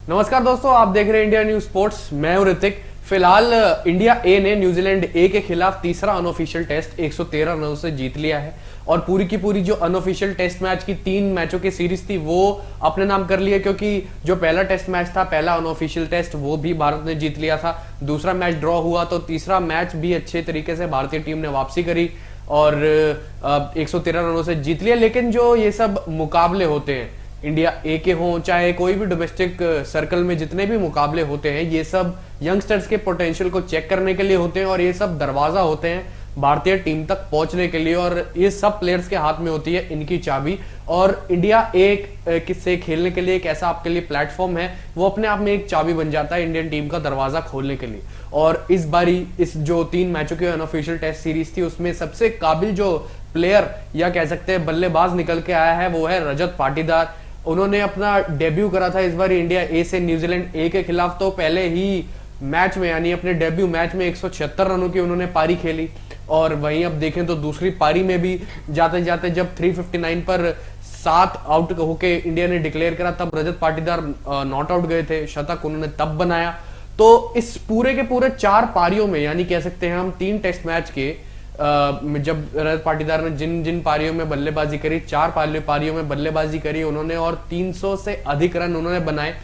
नमस्कार दोस्तों, आप देख रहे हैं इंडिया न्यूज स्पोर्ट्स। मैं हूं ऋतिक। फिलहाल इंडिया ए ने न्यूजीलैंड ए के खिलाफ तीसरा अनऑफिशियल टेस्ट 113 रनों से जीत लिया है और पूरी की पूरी जो अनऑफिशियल टेस्ट मैच की 3 मैचों की सीरीज थी वो अपने नाम कर लिया, क्योंकि जो पहला टेस्ट मैच था, पहला अनऑफिशियल टेस्ट, वो भी भारत ने जीत लिया था। दूसरा मैच ड्रॉ हुआ तो तीसरा मैच भी अच्छे तरीके से भारतीय टीम ने वापसी करी और 113 रनों से जीत लिया। लेकिन जो ये सब मुकाबले होते हैं, इंडिया ए के हों चाहे कोई भी डोमेस्टिक सर्कल में जितने भी मुकाबले होते हैं, ये सब यंगस्टर्स के पोटेंशियल को चेक करने के लिए होते हैं और ये सब दरवाजा होते हैं भारतीय टीम तक पहुंचने के लिए। और ये सब प्लेयर्स के हाथ में होती है इनकी चाबी। और इंडिया ए से खेलने के लिए एक ऐसा आपके लिए प्लेटफॉर्म है, वो अपने आप में एक चाबी बन जाता है इंडियन टीम का दरवाजा खोलने के लिए। और इस बारी इस जो 3 मैचों की अनऑफिशियल टेस्ट सीरीज थी, उसमें सबसे काबिल जो प्लेयर या कह सकते हैं बल्लेबाज निकल के आया है वो है रजत पाटीदार। उन्होंने अपना डेब्यू करा था इस बार इंडिया ए से न्यूजीलैंड ए के खिलाफ, तो पहले ही मैच में यानी अपने डेब्यू मैच में 176 रनों की उन्होंने पारी खेली। और वहीं अब देखें तो दूसरी पारी में भी जाते जाते जब 359 पर 7 आउट होके इंडिया ने डिक्लेयर करा, तब रजत पाटीदार नॉट आउट गए थे, शतक उन्होंने तब बनाया। तो इस पूरे के पूरे 4 पारियों में, यानी कह सकते हैं हम 3 टेस्ट मैच के जब रजत पाटीदार ने जिन जिन पारियों में बल्लेबाजी करी, 4 पारियों में बल्लेबाजी करी उन्होंने और 300 से अधिक रन उन्होंने बनाए।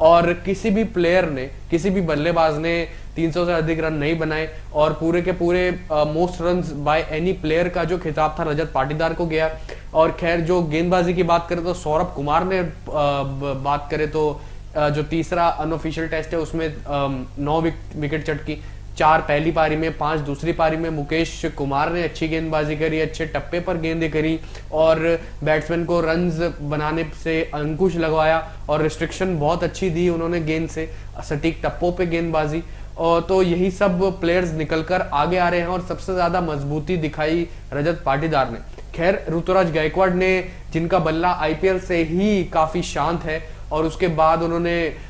और किसी भी प्लेयर ने, किसी भी बल्लेबाज ने 300 से अधिक रन नहीं बनाए। और पूरे के पूरे most runs by any player का जो खिताब था रजत पाटीदार को गया। और खैर जो गेंदबाजी की बात करें तो सौरभ कुमार ने, बात करें तो जो तीसरा अनऑफिशियल टेस्ट है उसमें 9 विकेट चटकी, 4 पहली पारी में, 5 दूसरी पारी में। मुकेश कुमार ने अच्छी गेंदबाजी करी, अच्छे टप्पे पर गेंदें करी और बैट्समैन को रन्स बनाने से अंकुश लगवाया और रिस्ट्रिक्शन बहुत अच्छी दी उन्होंने गेंद से, सटीक टप्पों पे गेंदबाजी। और तो यही सब प्लेयर्स निकलकर आगे आ रहे हैं और सबसे ज्यादा मजबूती दिखाई रजत पाटीदार ने। खैर ऋतुराज गायकवाड़ ने, जिनका बल्ला आईपीएल से ही काफी शांत है और उसके बाद उन्होंने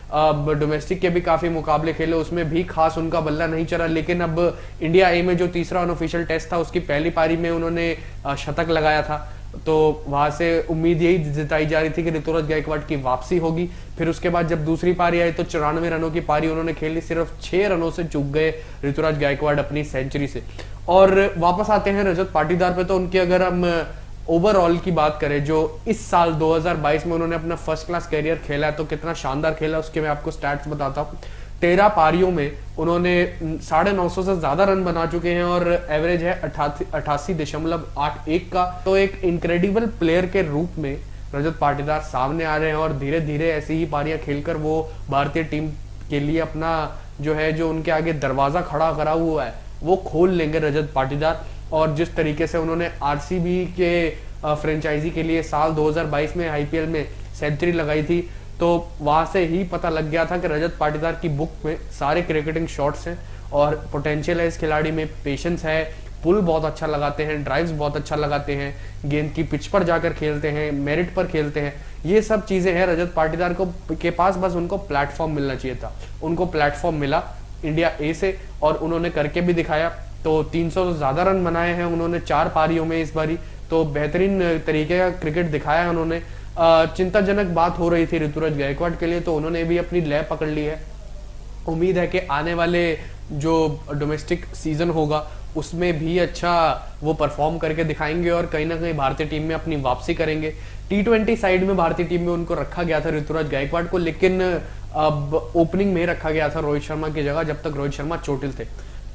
डोमेस्टिक के भी काफी मुकाबले खेले, उसमें भी खास उनका बल्ला नहीं चला। लेकिन अब इंडिया ए में जो तीसरा अनऑफिशियल टेस्ट था उसकी पहली पारी में उन्होंने शतक लगाया था, तो वहां से उम्मीद यही जताई जा रही थी कि ऋतुराज गायकवाड़ की वापसी होगी। फिर उसके बाद जब दूसरी पारी आई तो 94 रनों की पारी उन्होंने खेली, सिर्फ 6 रनों से चूक गए ऋतुराज गायकवाड़ अपनी सेंचुरी से। और वापस आते हैं रजत पाटीदार पे, तो उनकी अगर हम ओवरऑल की बात करें, जो इस साल 2022 में उन्होंने अपना फर्स्ट क्लास कैरियर खेला है, तो कितना शानदार खेला उसके मैं आपको स्टैट्स बताता हूँ। 13 पारियों में उन्होंने 950 से ज्यादा रन बना चुके हैं और एवरेज है 88.81 का। तो एक इनक्रेडिबल प्लेयर के रूप में रजत पाटीदार सामने आ रहे हैं और धीरे धीरे ऐसी ही पारियां खेलकर वो भारतीय टीम के लिए अपना जो है, जो उनके आगे दरवाजा खड़ा करा हुआ है, वो खोल लेंगे रजत पाटीदार। और जिस तरीके से उन्होंने आरसीबी के फ्रेंचाइजी के लिए साल 2022 में आईपीएल में सेंचुरी लगाई थी, तो वहां से ही पता लग गया था कि रजत पाटीदार की बुक में सारे क्रिकेटिंग शॉट्स हैं और पोटेंशियल है इस खिलाड़ी में, पेशेंस है, पुल बहुत अच्छा लगाते हैं, ड्राइव्स बहुत अच्छा लगाते हैं, गेंद की पिच पर जाकर खेलते हैं, मेरिट पर खेलते हैं। ये सब चीजें हैं रजत पाटीदार को के पास, बस उनको प्लेटफॉर्म मिलना चाहिए था। उनको प्लेटफॉर्म मिला इंडिया ए से और उन्होंने करके भी दिखाया। तो 300 से ज्यादा रन बनाए हैं उन्होंने 4 पारियों में इस बारी, तो बेहतरीन तरीके का क्रिकेट दिखाया उन्होंने। चिंताजनक बात हो रही थी ऋतुराज गायकवाड़ के लिए, तो उन्होंने भी अपनी लय पकड़ ली है। उम्मीद है कि आने वाले जो डोमेस्टिक सीजन होगा उसमें भी अच्छा वो परफॉर्म करके दिखाएंगे और कहीं ना कहीं भारतीय टीम में अपनी वापसी करेंगे। T20 साइड में भारतीय टीम में उनको रखा गया था ऋतुराज गायकवाड़ को, लेकिन अब ओपनिंग में रखा गया था रोहित शर्मा की जगह। जब तक रोहित शर्मा चोटिल थे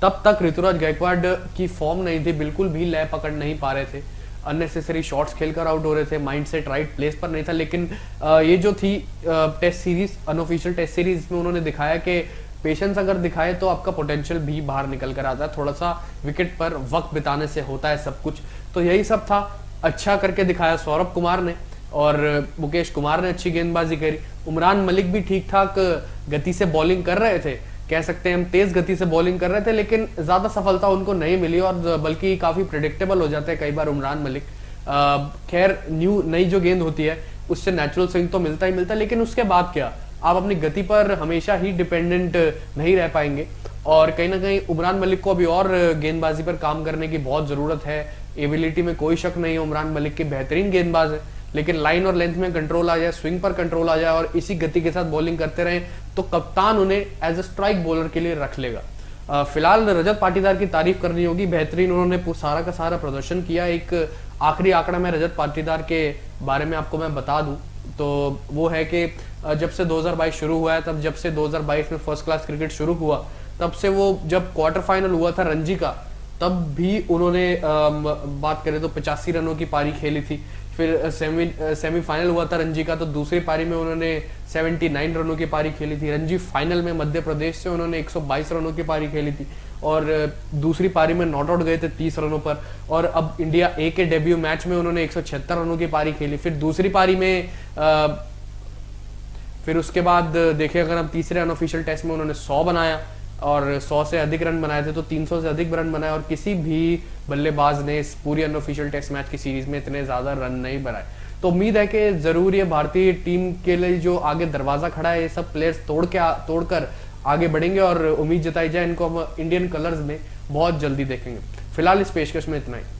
तब तक ऋतुराज गायकवाड़ की फॉर्म नहीं थी, बिल्कुल भी लय पकड़ नहीं पा रहे थे, अननेसेसरी शॉट्स खेलकर आउट हो रहे थे, माइंडसेट राइट प्लेस पर नहीं था। लेकिन ये जो थी test series, unofficial test series में उन्होंने दिखाया कि पेशेंस अगर दिखाए तो आपका पोटेंशियल भी बाहर निकल कर आता है, थोड़ा सा विकेट पर वक्त बिताने से होता है सब कुछ। तो यही सब था, अच्छा करके दिखाया सौरभ कुमार ने और मुकेश कुमार ने अच्छी गेंदबाजी करी। उमरान मलिक भी ठीक ठाक गति से बॉलिंग कर रहे थे, कह सकते हैं हम तेज गति से बॉलिंग कर रहे थे, लेकिन ज्यादा सफलता उनको नहीं मिली और बल्कि काफी प्रेडिक्टेबल हो जाते हैं कई बार उमरान मलिक। खैर नई जो गेंद होती है उससे नेचुरल स्विंग तो मिलता ही मिलता है, लेकिन उसके बाद क्या, आप अपनी गति पर हमेशा ही डिपेंडेंट नहीं रह पाएंगे। और कहीं ना कहीं उमरान मलिक को अभी और गेंदबाजी पर काम करने की बहुत जरूरत है। एबिलिटी में कोई शक नहीं है, उमरान मलिक की बेहतरीन गेंदबाज है, लेकिन लाइन और लेंथ में कंट्रोल आ जाए, स्विंग पर कंट्रोल आ जाए और इसी गति के साथ बॉलिंग करते रहे तो कप्तान उन्हें एज अ स्ट्राइक बॉलर के लिए रख लेगा। फिलहाल रजत पाटीदार की तारीफ करनी होगी, बेहतरीन उन्होंने सारा का सारा प्रदर्शन किया। एक आखिरी आंकड़ा मैं रजत पाटीदार के बारे में आपको मैं बता दूं तो वो है कि जब से 2022 शुरू हुआ है, तब जब से 2022 में फर्स्ट क्लास क्रिकेट शुरू हुआ, तब से वो जब क्वार्टर फाइनल हुआ था रणजी का, तब भी उन्होंने बात करें तो 85 रनों की पारी खेली थी। फिर सेमीफाइनल हुआ था रणजी का, तो दूसरी पारी में उन्होंने 79 रनों की पारी खेली थी। रणजी फाइनल में मध्य प्रदेश से उन्होंने 122 रनों की पारी खेली थी और दूसरी पारी में नॉट आउट गए थे 30 रनों पर। और अब इंडिया ए के डेब्यू मैच में उन्होंने 176 रनों की पारी खेली। फिर दूसरी पारी में फिर उसके बाद देखें अगर हम तीसरे अनऑफिशियल टेस्ट में उन्होंने 100 बनाया और 100 से अधिक रन बनाए थे, तो 300 से अधिक रन बनाए और किसी भी बल्लेबाज ने इस पूरी अनऑफिशियल टेस्ट मैच की सीरीज में इतने ज्यादा रन नहीं बनाए। तो उम्मीद है कि जरूर ये भारतीय टीम के लिए जो आगे दरवाजा खड़ा है, ये सब प्लेयर्स तोड़कर आगे बढ़ेंगे और उम्मीद जताई जाए इनको हम इंडियन कलर्स में बहुत जल्दी देखेंगे। फिलहाल इस पेशकश में इतना ही।